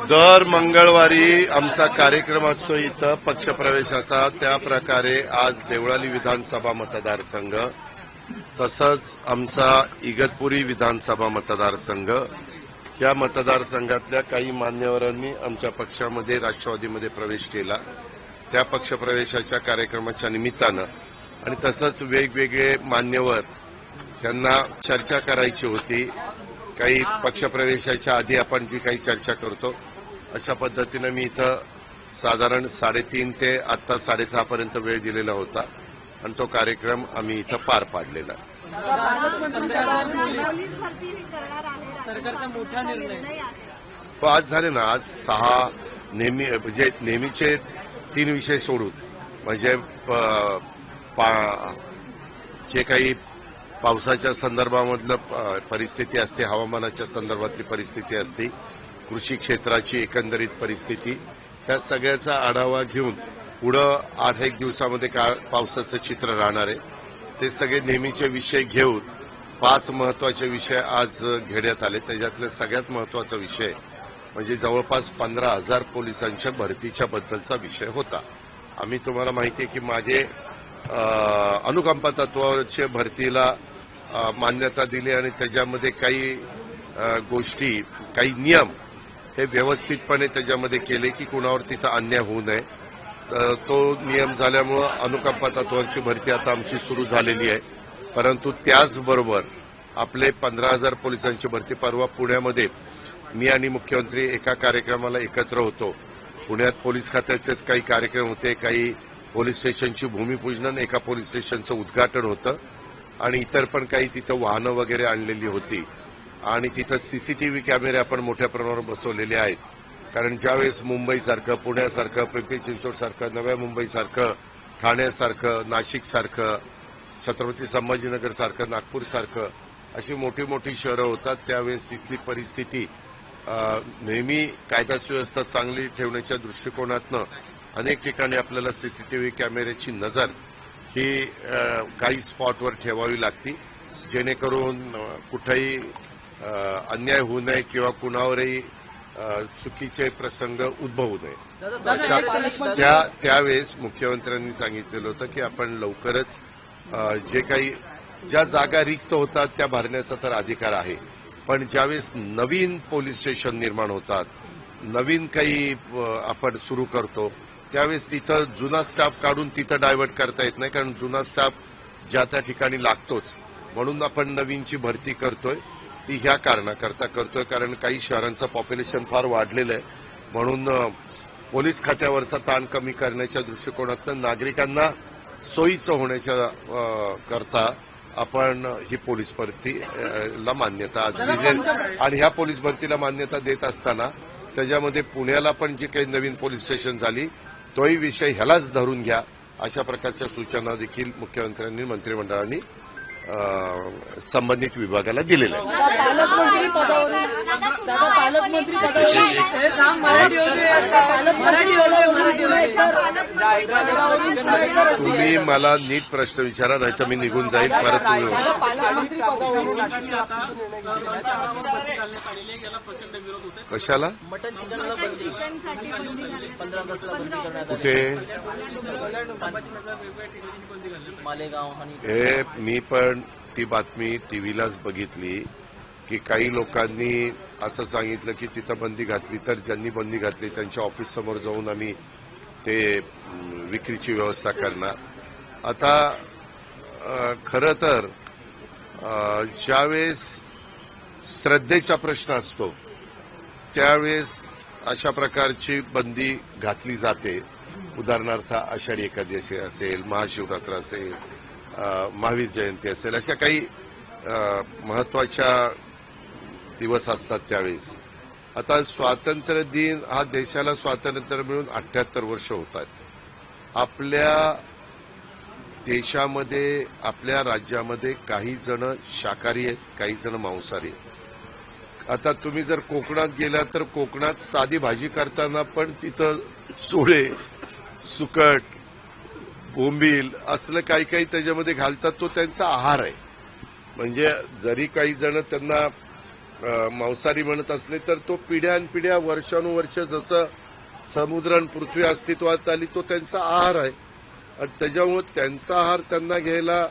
दर मंगळवारी आमचा कार्यक्रम असतो इथं पक्षप्रवेशाचा. त्या प्रकारे आज देवळाली विधानसभा मतदारसंघ तसंच आमचा इगतपुरी विधानसभा मतदारसंघ या मतदारसंघातल्या काही मान्यवरांनी आमच्या पक्षामध्ये राष्ट्रवादीमध्ये प्रवेश केला. त्या पक्षप्रवेशाच्या कार्यक्रमाच्या निमित्तानं आणि तसंच वेगवेगळे मान्यवर यांना चर्चा करायची होती. काही पक्षप्रवेशाच्या आधी आपण जी काही चर्चा करतो अशा पद्धतीनं मी इथं साधारण 3:30 ते आता 6:30 पर्यंत वेळ दिलेला होता आणि तो कार्यक्रम आम्ही इथं पार पाडलेला. आज झाले ना, आज 6 म्हणजे नेहमीचे 3 विषय सोडून म्हणजे जे काही पावसाच्या संदर्भामधलं परिस्थिती असते, हवामानाच्या संदर्भातली परिस्थिती असते, कृषी क्षेत्राची एकंदरीत परिस्थिती, त्या सगळ्याचा आढावा घेऊन पुढं 8-1 दिवसामध्ये पावसाचं चित्र राहणार आहे. ते सगळे नेहमीचे विषय घेऊन 5 महत्वाचे विषय आज घेण्यात आले. त्याच्यातले सगळ्यात महत्वाचा विषय म्हणजे जवळपास 15,000 पोलिसांच्या भरतीच्या बद्दलचा विषय होता. आम्ही तुम्हाला माहिती आहे की माझे अनुकंपा तत्वावरच्या भरतीला मान्यता दिली आणि त्याच्यामध्ये काही गोष्टी, काही नियम हे व्यवस्थितपणे त्याच्यामध्ये केले की कुणावर तिथं अन्याय होऊ नये. तो नियम झाल्यामुळं अनुकंपा तत्वावरची भरती आता आमची सुरू झालेली आहे. परंतु त्याचबरोबर आपले 15,000 पोलिसांची भरती, परवा पुण्यामध्ये मी आणि मुख्यमंत्री एका कार्यक्रमाला एकत्र होतो. पुण्यात पोलीस खात्याचेच काही कार्यक्रम होते, काही पोलीस स्टेशनची भूमिपूजन आणि एका पोलीस स्टेशनचं उद्घाटन होतं आणि इतर पण काही तिथं वाहनं वगैरे आणलेली होती आणि तिथं सीसीटीव्ही कॅमेरे आपण मोठ्या प्रमाणावर बसवलेले आहेत. कारण ज्यावेळेस मुंबईसारखं, पुण्यासारखं, पिंपरी चिंचवडसारखं, नव्या मुंबईसारखं, ठाण्यासारखं, नाशिकसारखं, छत्रपती संभाजीनगरसारखं, नागपूरसारखं अशी मोठी मोठी शहरं होतात. त्यावेळेस तिथली परिस्थिती नेहमी कायदा सुव्यवस्था चांगली ठेवण्याच्या दृष्टिकोनातनं अनेक ठिकाणी आपल्याला सीसीटीव्ही कॅमेऱ्याची नजर ही काही स्पॉटवर ठेवावी लागते, जेणेकरून कुठेही अन्याय होऊ नये किंवा कुणावरही चुकीचे प्रसंग उद्भवू नये. त्यावेळेस मुख्यमंत्र्यांनी सांगितलेलं होतं की आपण लवकरच जे काही ज्या जागा रिक्त होतात त्या भरण्याचा तर अधिकार आहे, पण ज्यावेळेस नवीन पोलीस स्टेशन निर्माण होतात, नवीन काही आपण सुरू करतो, त्यावेळेस तिथं जुना स्टाफ काढून तिथं डायव्हर्ट करता येत नाही. कारण जुना स्टाफ ज्या त्या ठिकाणी लागतोच, म्हणून आपण नवीनची भरती करतोय. ती ह्या कारणाकरता करतोय कारण काही शहरांचं पॉप्युलेशन फार वाढलेलं आहे, म्हणून पोलीस खात्यावरचा ताण कमी करण्याच्या दृष्टिकोनातून नागरिकांना सोयीचं होण्याच्या करता आपण ही पोलीस भरतीला मान्यता आज दिली आणि ह्या पोलीस भरतीला मान्यता देत असताना त्याच्यामध्ये पुण्याला पण जी काही नवीन पोलीस स्टेशन झाली तोही विषय ह्यालाच धरून घ्या अशा प्रकारच्या सूचना देखील मुख्यमंत्र्यांनी, मंत्रिमंडळाने संबंधित विभागाला दिलेल्या तुम्ही मला नीट प्रश्न विचारा, नाही तर मी निघून जाईल परत. कशाला? कुठे? हे मी पण ती बातमी टीव्हीलाच बघितली की काही लोकांनी असं सांगितलं की तिथं बंदी घातली, तर ज्यांनी बंदी घातली त्यांच्या ऑफिस समोर जाऊन आम्ही ते विक्रीची व्यवस्था करणार. आता खरं तर ज्यावेळेस श्रद्धेचा प्रश्न असतो त्यावेळेस अशा प्रकारची बंदी घातली जाते. उदाहरणार्थ आषाढी एकादशी असेल, महाशिवरात्र असेल, महावीर जयंती असेल, अशा काही महत्वाच्या दिवस असतात त्यावेळेस. आता स्वातंत्र्य दिन हा देशाला स्वातंत्र्य मिळून 78 वर्ष होत आहेत. आपल्या देशामध्ये, आपल्या राज्यामध्ये काही जण शाकाहारी आहेत, काही जण मांसाहारी आहेत. आता तुम्ही जर कोकणात गेला तर कोकणात साधी भाजी करताना पण तिथं सोडे, सुकट, बोंबील असलं काही काही त्याच्यामध्ये घालतात. तो त्यांचा आहार आहे. म्हणजे जरी काही जण त्यांना मांसाहारी म्हणत असले तर तो पिढ्यानपिढ्या वर्षानुवर्ष जसं समुद्र आणि पृथ्वी अस्तित्वात आली तो त्यांचा आहार आहे आणि त्याच्यामुळे त्यांचा आहार त्यांना घ्यायला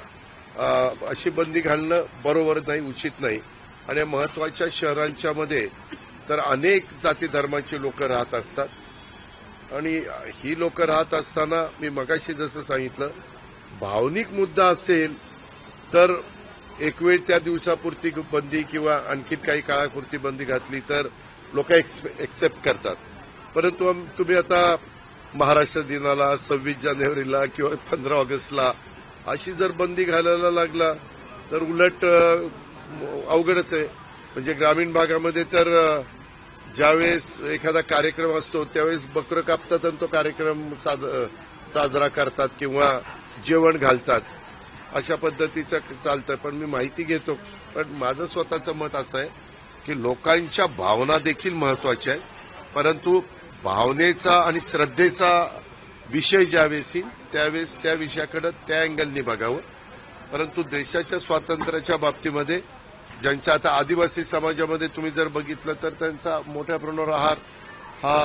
अशी बंदी घालणं बरोबर नाही, उचित नाही. आणि महत्वाच्या शहरांच्या मध्ये तर अनेक जाती धर्माची लोक राहत असतात आणि ही लोक राहत असताना मी मगाशी जसं सांगितलं भावनिक मुद्दा असेल तर एक वेळ त्या दिवसापुरती बंदी किंवा आणखी काही काळापुरती बंदी घातली तर लोक एक्सेप्ट करतात. परंतु तुम्ही आता महाराष्ट्र दिनाला 26 जानेवारीला किंवा 15 ऑगस्टला अशी जर बंदी घालायला लागला तर उलट अवघडच आहे. म्हणजे ग्रामीण भागामध्ये तर ज्यावेळेस एखादा कार्यक्रम असतो त्यावेळेस बकरं कापतात आणि तो कार्यक्रम साजरा करतात किंवा जेवण घालतात. अशा पद्धतीचं चालतं. पण मी माहिती घेतो. पण माझं स्वतःचं मत असं आहे की लोकांच्या भावना देखील महत्वाच्या आहेत. परंतु भावनेचा आणि श्रद्धेचा विषय ज्यावेळेस येईल त्यावेळेस त्या विषयाकडे त्या अँगलनी बघावं. परंतु देशाच्या स्वातंत्र्याच्या बाबतीमध्ये ज्यांच्या आता आदिवासी समाजामध्ये तुम्ही जर बघितलं तर त्यांचा मोठ्या प्रमाणावर आहार हा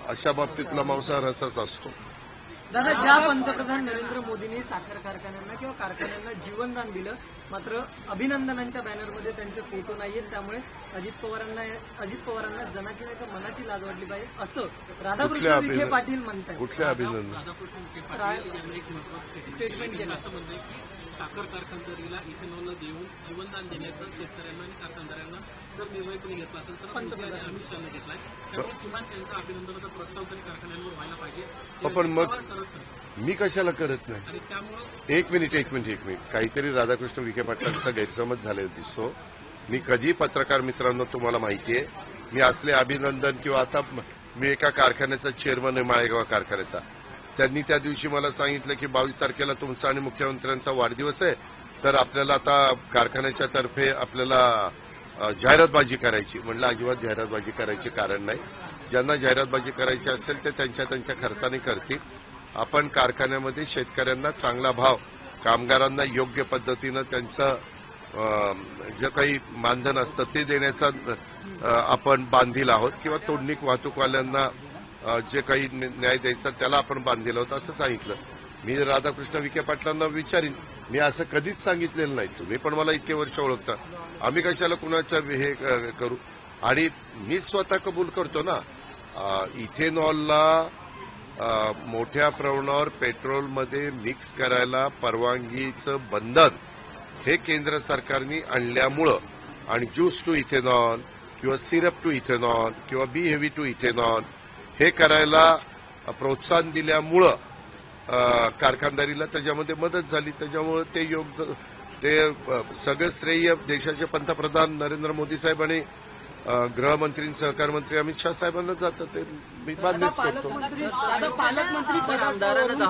अशा बाबतीतला मांसाहाराचाच असतो. दादा, ज्या पंतप्रधान नरेंद्र मोदींनी साखर कारखान्यांना किंवा कारखान्यांना जीवनदान दिलं मात्र अभिनंदनांच्या बॅनरमध्ये त्यांचे फोटो नाहीयेत, त्यामुळे अजित पवारांना जनाची नाही तर मनाची लाज वाटली पाहिजे असं राधाकृष्ण विखे पाटील म्हणतात. कुठल्या अभिनंदन? राधाकृष्ण विखे पाटील यांनी एक महत्त्वाचं स्टेटमेंट केलं. असं म्हणणं आहे की साखर कारखानदारीला इथेनॉल देऊन जीवनदान देण्याचं शेतकऱ्यांना आणि कारखानदारांना जर निर्णय कोणी घेतला असेल तर मोदी आणि अमित शहाने घेतलाय. त्यामुळे किमान त्यांचा अभिनंदनाचा प्रस्ताव तरी कारखान्यांवर व्हायला पाहिजे. पण मग मी कशाला करत नाही? आणि त्यामुळे एक मिनिट काहीतरी राधाकृष्ण विखे पाटलांचा गैरसमज झालेला दिसतो. मी कधी पत्रकार मित्रांनो तुम्हाला माहिती आहे मी असले अभिनंदन किंवा आता मी एका कारखान्याचा चेअरमन आहे माळेगाव कारखान्याचा. त्यांनी त्या दिवशी मला सांगितलं की 22 तारखेला तुमचा आणि मुख्यमंत्र्यांचा वाढदिवस आहे तर आपल्याला आता कारखान्याच्या तर्फे आपल्याला जाहिरातबाजी करायची. म्हणलं अजिबात जाहिरातबाजी करायची कारण नाही. ज्यांना जाहिरातबाजी करायची असेल ते त्यांच्या खर्चाने करतील. आपण कारखान्यामध्ये शेतकऱ्यांना चांगला भाव, कामगारांना योग्य पद्धतीनं त्यांचं जे काही मानधन असतं ते देण्याचा आपण बांधील आहोत किंवा तोडणीक वाहतूकवाल्यांना जे काही न्याय द्यायचा त्याला आपण बांधील आहोत असं सांगितलं. मी राधाकृष्ण विखे पाटलांना विचारीन. मी असं कधीच सांगितलेलं नाही. तुम्ही पण मला इतके वर्ष ओळखता. आम्ही कशाला कुणाच्या हे करू. आणि मीच स्वतः कबूल करतो ना इथेनॉलला मोठ्या प्रमाणावर पेट्रोलमध्ये मिक्स करायला परवानगीचं बंधन हे केंद्र सरकारने आणल्यामुळं आणि ज्यूस टू इथेनॉल किंवा सिरप टू इथेनॉल किंवा बी हेवी टू इथेनॉल हे करायला प्रोत्साहन दिल्यामुळं कारखानदारीला त्याच्यामध्ये मदत झाली. त्याच्यामुळे ते सगळं श्रेय देशाचे पंतप्रधान नरेंद्र मोदी साहेब आणि गृहमंत्री सहकार मंत्री अमित शाह साहेबांना जातं. ते मी मान्यच करतो. पालकमंत्री पदावरून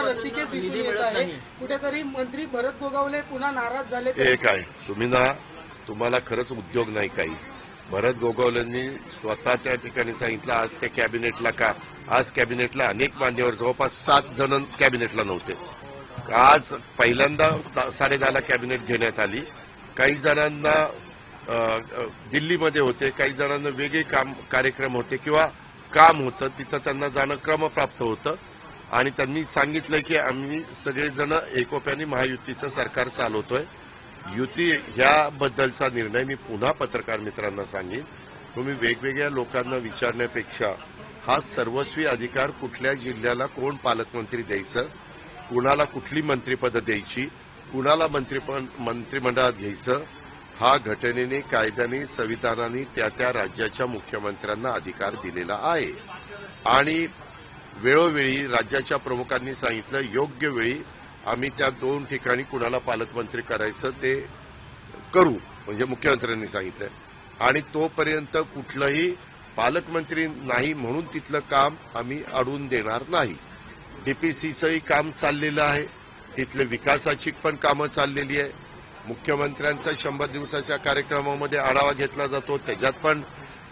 रसिकेत दिसून येत आहे. कुठेतरी मंत्री भरत गोगावले पुन्हा नाराज झाले. हे काय तुम्हाला खरंच उद्योग नाही काही. भरत गोगावलेंनी स्वतः त्या ठिकाणी सांगितलं आज कॅबिनेटला अनेक मान्यवर जवळपास 7 जण कॅबिनेटला नव्हते. आज पहिल्यांदा 10:30ला कॅबिनेट घेण्यात आली. काही जणांना दिल्लीमध्ये होते, काही जणांना वेगळे कार्यक्रम होते किंवा काम होतं तिथं त्यांना जाणं क्रमप्राप्त होतं आणि त्यांनी सांगितलं की आम्ही सगळेजण एकोप्याने महायुतीचं सरकार चालवतोय. युती ह्याबद्दलचा निर्णय मी पुन्हा पत्रकार मित्रांना सांगेन. तुम्ही वेगवेगळ्या लोकांना विचारण्यापेक्षा हा सर्वस्वी अधिकार कुठल्या जिल्ह्याला कोण पालकमंत्री द्यायचं, कुणाला कुठली मंत्रिपदं द्यायची, कुणाला मंत्रिमंडळात घ्यायचं हा घटनेने, कायद्याने, संविधानाने त्या राज्याच्या मुख्यमंत्र्यांना अधिकार दिलेला आहे. आणि वेळोवेळी राज्याच्या प्रमुखांनी सांगितलं योग्य वेळी आम्ही त्या 2 ठिकाणी कुणाला पालकमंत्री करायचं ते करू, म्हणजे मुख्यमंत्र्यांनी सांगितलं. आणि तोपर्यंत कुठलंही पालकमंत्री नाही म्हणून तिथलं काम आम्ही अडवून देणार नाही. डीपीसीचंही काम चाललेलं आहे, तिथले विकासाची पण कामं चाललेली आहे. मुख्यमंत्र्यांचा 100 दिवसाच्या कार्यक्रमामध्ये आढावा घेतला जातो, त्याच्यात पण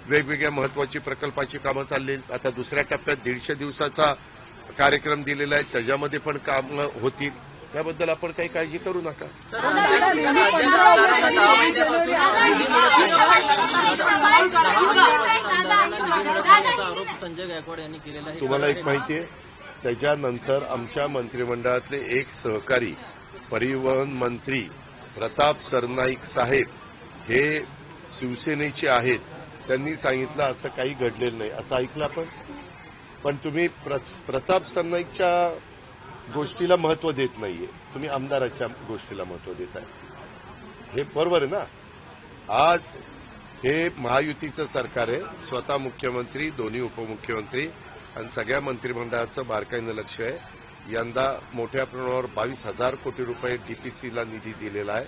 वेगवेगळ्या महत्वाची प्रकल्पाची कामं चालली. आता दुसऱ्या टप्प्यात 150 दिवसाचा कार्यक्रम दिलेला आहे, त्याच्यामध्ये पण कामं होतील. त्याबद्दल आपण काही काळजी करू नका. आरोप संजय गायकवाड यांनी केलेला आहे. तुम्हाला एक माहिती आहे, त्याच्यानंतर आमच्या मंत्रिमंडळातले एक सहकारी परिवहन मंत्री प्रताप सरनाईक साहेब हे शिवसेनेचे आहेत. त्यांनी सांगितलं असं काही घडलेलं नाही, असं ऐकलं आपण. पण तुम्ही प्रताप सरनाईकच्या गोष्टीला महत्व देत नाहीये, तुम्ही आमदाराच्या गोष्टीला महत्व देत आहे. हे बरोबर आहे ना. आज हे महायुतीचं सरकार आहे, स्वतः मुख्यमंत्री, दोन्ही उपमुख्यमंत्री आणि सगळ्या मंत्रिमंडळाचं बारकाईनं लक्ष आहे. यंदा मोठ्या प्रमाणावर 22,000 कोटी रुपये डीपीसीला निधी दिलेला आहे.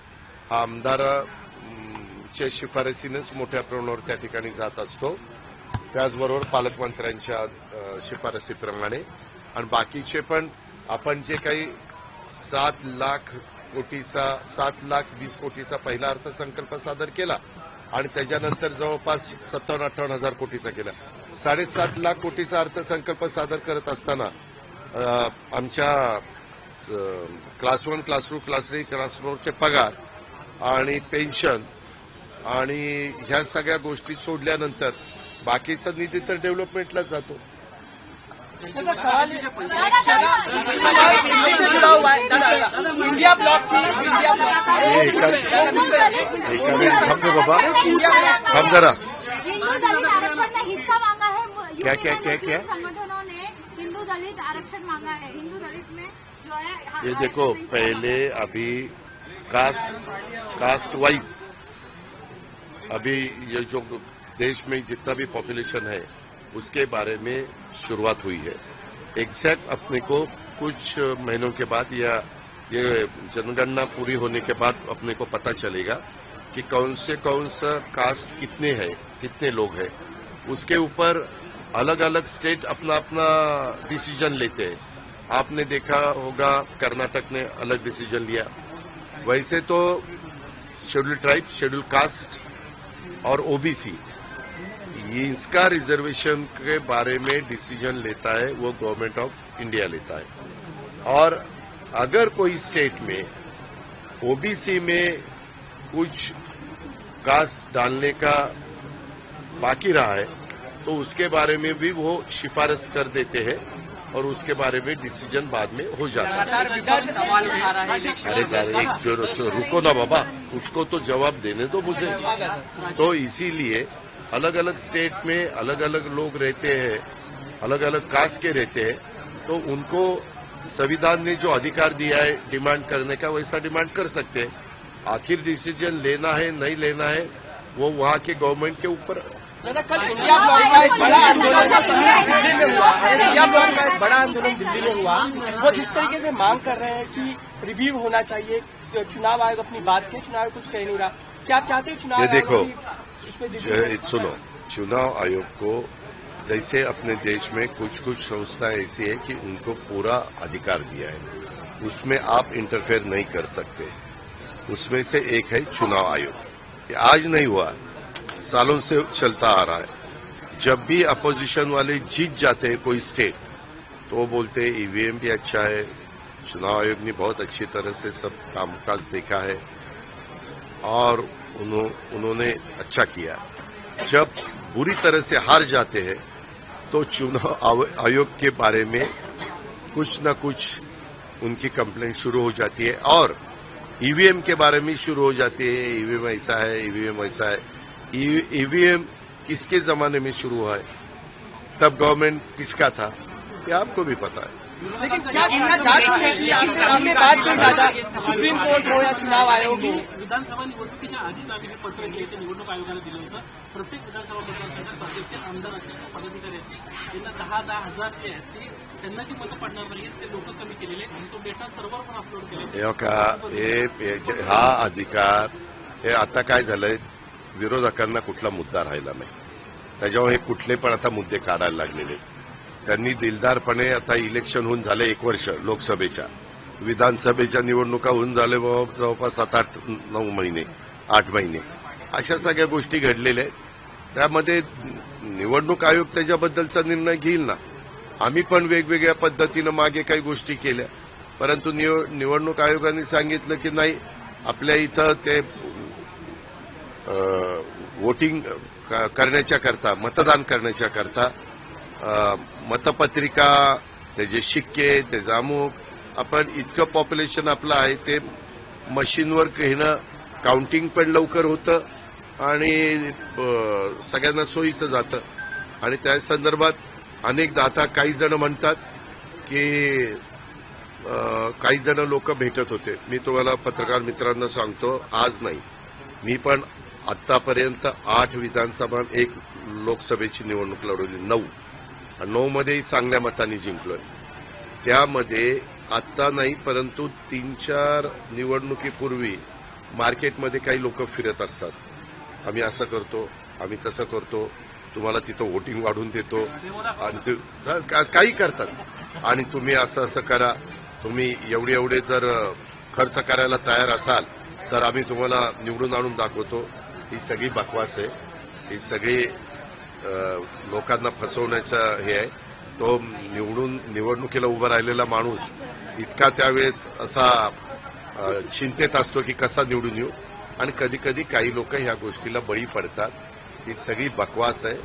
हा आमदाराच्या शिफारसीनेच मोठ्या प्रमाणावर त्या ठिकाणी जात असतो, त्याचबरोबर पालकमंत्र्यांच्या शिफारसीप्रमाणे. आणि बाकीचे पण आपण जे काही 7,20 कोटीचा पहिला अर्थसंकल्प सादर केला आणि त्याच्यानंतर जवळपास 57-58 कोटीचा केला. 7.5 लाख कोटीचा अर्थसंकल्प सादर करत असताना आमच्या क्लास 1, क्लास 2, क्लास 3, क्लास 4चे पगार आणि पेन्शन आणि ह्या सगळ्या गोष्टी सोडल्यानंतर बाकीचा निधी तर डेव्हलपमेंटलाच जातो. इंडिया ब्लॉक बाबा हम जरा हिंदू दलित आरक्षण में हिस्सा मांगा है. क्या संगठनों ने हिंदू दलित आरक्षण मांगा है. हिंदू दलित में जो है ये देखो, पहले अभी कास्ट वाइज अभी ये जो देश में जितना भी पॉपुलेशन है उसके बारे में शुरुआत हुई है. एग्जैक्ट अपने को कुछ महीनों के बाद या ये जनगणना पूरी होने के बाद अपने को पता चलेगा कि कौन सा कास्ट कितने हैं, कितने लोग हैं. उसके ऊपर अलग अलग स्टेट अपना अपना डिसीजन लेते हैं. आपने देखा होगा कर्नाटक ने अलग डिसीजन लिया. वैसे तो शेड्यूल ट्राइब, शेड्यूल कास्ट और ओबीसी इसका रिजर्वेशन के बारे में डिसीजन लेता है वो गवर्नमेंट ऑफ इंडिया लेता है. और अगर कोई स्टेट में ओबीसी में कुछ कास्ट डालने का बाकी रहा है तो उसके बारे में भी वो सिफारिश कर देते हैं और उसके बारे में डिसीजन बाद में हो जाता है. अरे एक रुको ना बाबा, उसको तो जवाब देने दो मुझे. तो इसीलिए अलग अलग स्टेट में अलग अलग लोग रहते हैं, अलग अलग कास्ट के रहते हैं, तो उनको संविधान ने जो अधिकार दिया है डिमांड करने का, वैसा डिमांड कर सकते हैं. आखिर डिसीजन लेना है नहीं लेना है वो वहाँ के गवर्नमेंट के ऊपर. कल इंडिया ब्लॉक का एक बड़ा आंदोलन दिल्ली में हुआ. इंडिया ब्लॉक का एक बड़ा आंदोलन दिल्ली में हुआ. वो जिस तरीके से मांग कर रहे हैं कि रिव्यू होना चाहिए, चुनाव आयोग अपनी बात के, चुनाव आयोग कुछ कह नहीं रहा. क्या आप चाहते हैं चुनाव ये देखो, आयोग सुनो, चुनाव आयोग को जैसे अपने देश में कुछ संस्थाएं ऐसी है कि उनको पूरा अधिकार दिया है, उसमें आप इंटरफेयर नहीं कर सकते. उसमें से एक है चुनाव आयोग. ये आज नहीं हुआ, सालों से चलता आ रहा है. जब भी अपोजिशन वाले जीत जाते हैं कोई स्टेट तो वो बोलते हैं ईवीएम भी अच्छा है, चुनाव आयोग ने बहुत अच्छी तरह से सब कामकाज देखा है और उन्होंने अच्छा किया. जब बुरी तरह से हार जाते हैं तो चुनाव आयोग के बारे में कुछ न कुछ उनकी कंप्लेंट शुरू हो जाती है और ईवीएम के बारे में शुरू हो जाती है. ईवीएम ऐसा है, ईवीएम वैसा है. ईवीएम किसके जमाने में शुरू हुआ है, तब गवर्नमेंट किसका था, ये आपको भी पता है. लेकिन क्या जांच होनी चाहिए. आपने बात की दादा, सुप्रीम कोर्ट हो या चुनाव आयोग हो. विधानसभा निवडणुकीच्या आधीच आम्ही हे पत्र जे निवडणूक आयोगाने दिलं होतं. प्रत्येक विधानसभा मतदारसंघात प्रत्येक आमदार असतील किंवा पदाधिकारी असतील त्यांना 10,000 जे आहेत ते त्यांना जी मतं पडणार नाहीत ते लोक कमी केलेले आणि तो डेटा सर्व्हर पण अपलोड केला. हा अधिकार हे आता काय झालंय, विरोधकांना कुठला मुद्दा राहिला नाही, त्याच्यामुळे हे कुठले पण आता मुद्दे काढायला लागलेले. त्यांनी दिलदारपणे आता इलेक्शन होऊन झाले 1 वर्ष, लोकसभेच्या, विधानसभेच्या निवडणुका होऊन झाले जवळपास 7-8-9 महिने, 8 महिने. अशा सगळ्या गोष्टी घडलेल्या आहेत. त्यामध्ये निवडणूक आयोग त्याच्याबद्दलचा निर्णय घेईल ना. आम्ही पण वेगवेगळ्या पद्धतीनं मागे काही गोष्टी केल्या, परंतु निवडणूक आयोगाने सांगितलं की नाही, आपल्या इथं ते वोटिंग करण्याच्या करता, मतदान करण्याच्या करता मतपत्रिका, त्याचे शिक्के, त्याचं अमुक, आपण इतकं पॉप्युलेशन आपलं आहे ते मशीनवर घेणं, काउंटिंग पण लवकर होतं आणि सगळ्यांना सोयीचं जातं. आणि त्या संदर्भात अनेकदा आता काही जण म्हणतात की काही जण लोक भेटत होते. मी तुम्हाला पत्रकार मित्रांना सांगतो, आज नाही, मी पण आतापर्यंत 8 विधानसभा, 1 लोकसभेची निवडणूक लढवली, 9 मध्येही चांगल्या मतांनी जिंकलोय. त्यामध्ये आत्ता नाही, परंतु 3-4 निवडणुकीपूर्वी मार्केटमध्ये काही लोक फिरत असतात. आम्ही असं करतो, आम्ही तसं करतो, तुम्हाला तिथं वोटिंग वाढवून देतो, आणि ते काही करतात. आणि तुम्ही असं करा, तुम्ही एवढे जर खर्च करायला तयार असाल तर आम्ही तुम्हाला निवडून आणून दाखवतो. ही सगळी बकवास आहे. ही सगळी लोकांना फसवण्याचं हे आहे. तो निवडणुकीला उभा राहिलेला माणूस इतका त्यावेळेस असा चिंतेत असतो की कसा निवडून येऊ, आणि कधी कधी काही लोक ह्या गोष्टीला बळी पडतात. ही सगळी बकवास आहे.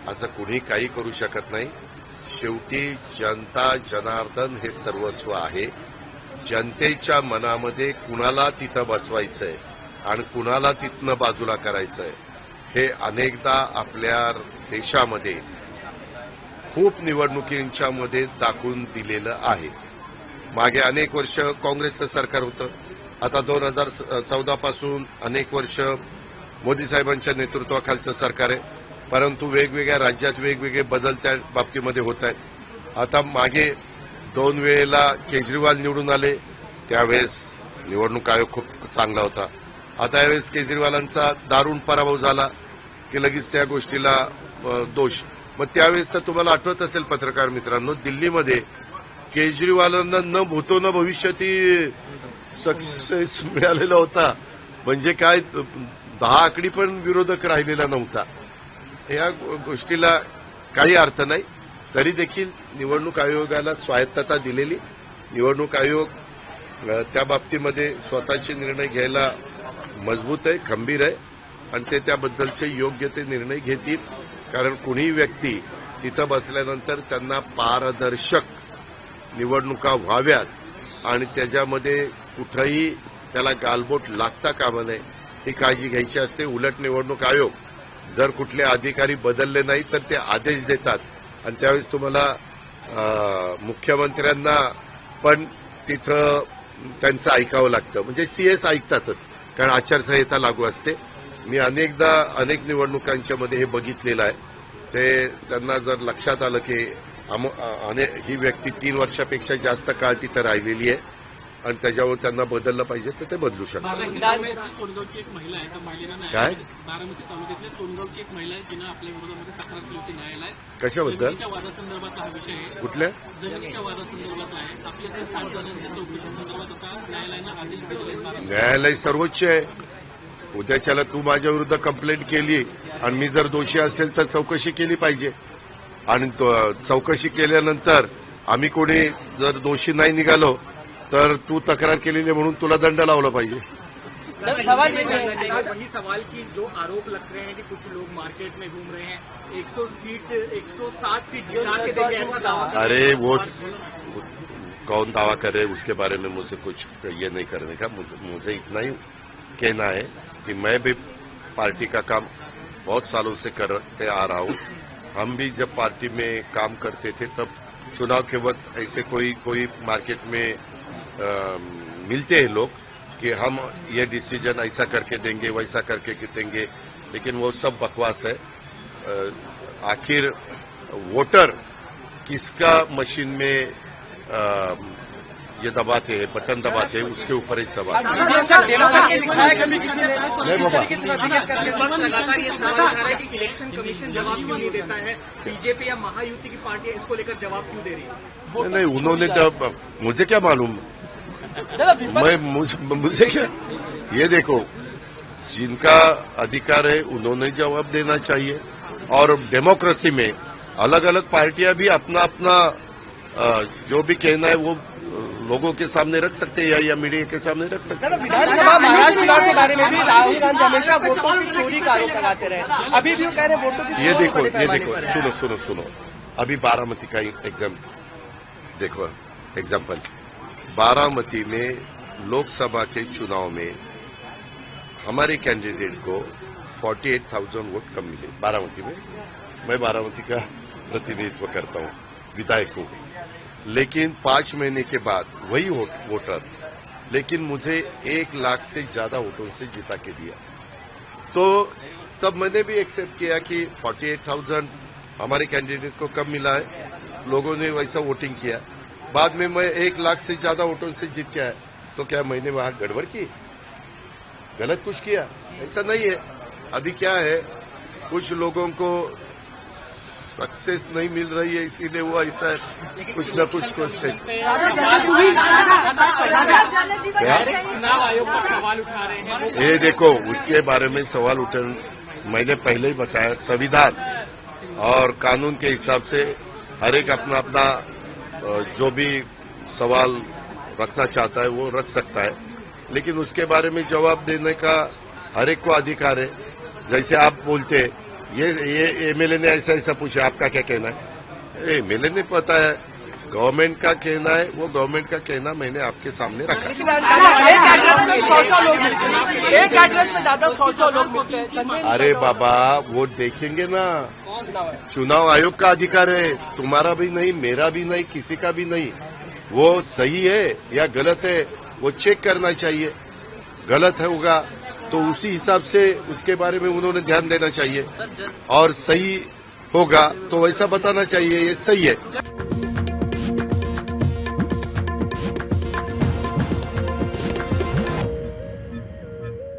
असं कुणी काही करू शकत नाही. शेवटी जनता जनार्दन हे सर्वस्व आहे. जनतेच्या मनामध्ये कुणाला तिथं बसवायचंय आणि कुणाला तिथनं बाजूला करायचंय हे अनेकदा आपल्या देशामध्ये खूप निवडणुकींच्या मध्ये दाखवून दिलेलं आहे. मागे अनेक वर्ष काँग्रेसचं सरकार होतं. आता 2014 पासून अनेक वर्ष मोदी साहेबांच्या नेतृत्वाखालचं सरकार आहे. परंतु वेगवेगळ्या राज्यात वेगवेगळे बदल त्या बाबतीमध्ये होत आहेत. आता मागे 2 वेळेला केजरीवाल निवडून आले, त्यावेळेस निवडणूक आयोग खूप चांगला होता. आता यावेळेस केजरीवालांचा दारुण पराभव झाला की लगेच त्या गोष्टीला दोष. मग त्यावेळेस तर तुम्हाला आठवत असेल पत्रकार मित्रांनो, दिल्लीमध्ये केजरीवालांना न भूतो न भविष्यती सक्सेस मिळालेला होता. म्हणजे काय 10 आकडी पण विरोधक राहिलेला नव्हता. या गोष्टीला काही अर्थ नाही. तरी देखील निवडणूक आयोगाला स्वायत्तता दिलेली. निवडणूक आयोग त्या बाबतीमध्ये स्वतःचे निर्णय घ्यायला मजबूत आहे, खंबीर आहे, आणि ते त्याबद्दलचे योग्य ते निर्णय घेतील. कारण कुणीही व्यक्ती तिथं बसल्यानंतर त्यांना पारदर्शक निवडणुका व्हाव्यात आणि त्याच्यामध्ये कुठंही त्याला गालबोट लागता कामा नये ही काळजी घ्यायची असते. उलट निवडणूक आयोग जर कुठले अधिकारी बदलले नाही तर ते आदेश देतात, आणि त्यावेळेस तुम्हाला मुख्यमंत्र्यांना पण तिथं त्यांचं ऐकावं लागतं. म्हणजे सीएस ऐकतातच, कारण आचारसंहिता लागू असते. मी अनेकदा अनेक निवडणुकांच्या मध्ये हे बघितलेलं आहे. ते त्यांना जर लक्षात आलं की ही व्यक्ती 3 वर्षापेक्षा जास्त काळ तिथं राहिलेली आहे आणि त्याच्यावर त्यांना बदललं पाहिजे तर ते बदलू शकतात. सोनगावची एक महिला आहे, त्या महिलेनं काय? बारामती तालुक्यातल्या सोनगावची एक महिला आहे, जिनं आपल्या विरोधामध्ये तक्रार केली होती न्यायालयात. कशाबद्दल? जमिनीच्या वादासंदर्भातला हा विषय आहे. कुठल्या जमिनीच्या वादासंदर्भात आहे. आपल्या 7 जणांच्या चौकशी संदर्भात आता न्यायालयानं आदेश दिलेले आहेत. न्यायालय सर्वोच्च आहे. उद्याच्याला तू माझ्या विरुद्ध कंप्लेंट केली आणि मी जर दोषी असेल तर चौकशी केली पाहिजे. आणि चौकशी केल्यानंतर आम्ही कोणी जर दोषी नाही निघालो तर तू तक्रार केलेली म्हणून तुला दंड लावला पाहिजे. सवाल ये है, वही सवाल की जो आरोप लग रहे हैं कि कुछ लोग मार्केट में घूम रहे हैं, 160 सीट जिता के देंगे ऐसा दावा कर रहे हैं। अरे वो कौन दावा कर रहे हैं उसके बारे में मुझे कुछ ये नहीं करने का. मुझे इतना ही कहना है कि मैं भी पार्टी का काम बहुत सालों से करते आ रहा हूं. हम भी जब पार्टी में काम करते थे तब चुनाव के वक्त ऐसे कोई मार्केट में मिलते हैं लोग कि हम ये डिसीजन ऐसा करके देंगे वैसा करके देंगे, लेकिन वो सब बकवास है. आखिर वोटर किसका मशीन में ये दबाते हैं, बटन दबाते हैं, उसके ऊपर ही सवाल. नहीं बाबा, लगातार ये सवाल उठा रहा है कि इलेक्शन कमीशन जवाब क्यों नहीं देता है, बीजेपी या महायुति की पार्टियां इसको लेकर जवाब क्यों दे रही है? नहीं उन्होंने तो मुझे क्या मालूम, मुझे क्या. ये देखो, जिनका अधिकार है उन्होंने जवाब देना चाहिए. और डेमोक्रेसी में अलग अलग पार्टियां भी अपना अपना जो भी कहना है वो लोगों के सामने रख सकते हैं या मीडिया के सामने रख सकते हैं। विधानसभा महाराष्ट्र चुनाव के बारे में भी राहुल गांधी हमेशा वोटों की चोरी का आरोप लगाते रहे, अभी भी वो कह रहे हैं वोटों की ये चोरी देखो बड़े ये पैमाने देखो पर है। सुनो अभी बारामती का देखो एग्जाम्पल। बारामती में लोकसभा के चुनाव में हमारे कैंडिडेट को 48,000 वोट कम मिले बारामती में। मैं बारामती का प्रतिनिधित्व करता हूं, विधायक हूं, लेकिन 5 महीने के बाद वही वोटर लेकिन मुझे 1 लाख से ज्यादा वोटों से जिता के दिया। तो तब मैंने भी एक्सेप्ट किया कि 48,000 हमारे कैंडिडेट को कम मिला है, लोगों ने वैसा वोटिंग किया। बाद में मैं 1 लाख से ज्यादा वोटों से जीत के आया, तो क्या मैंने वहां गड़बड़ की, गलत कुछ किया? ऐसा नहीं है। अभी क्या है, कुछ लोगों को सक्सेस नहीं मिल रही है, इसीलिए वो ऐसा कुछ न कुछ क्वेश्चन। चुनाव आयोग पर सवाल उठा रहे हैं। ये देखो, उसके बारे में सवाल मैंने पहले ही बताया, संविधान और कानून के हिसाब से हर एक अपना अपना जो भी सवाल रखना चाहता है वो रख सकता है, लेकिन उसके बारे में जवाब देने का हर एक को अधिकार है। जैसे आप बोलते हैं ये एमएलए ने ऐसा पूछा, आपका क्या कहना है? एमएलए ने पता है, गवर्नमेंट का कहना है, वो गवर्नमेंट का कहना मैंने आपके सामने रखा। एक एड्रेस में 100 लोग मिलते हैं, एक एड्रेस में दादा 100 लोग मिलते हैं। अरे बाबा, वो देखेंगे ना, चुनाव आयोग का अधिकार है, तुम्हारा भी नहीं, मेरा भी नहीं, किसी का भी नहीं। वो सही है या गलत है वो चेक करना चाहिए। गलत है होगा तो उसी हिसाब से उसके बारे में उन्होंने ध्यान देना चाहिए, और सही होगा तो वैसा बताना चाहिए ये सही है।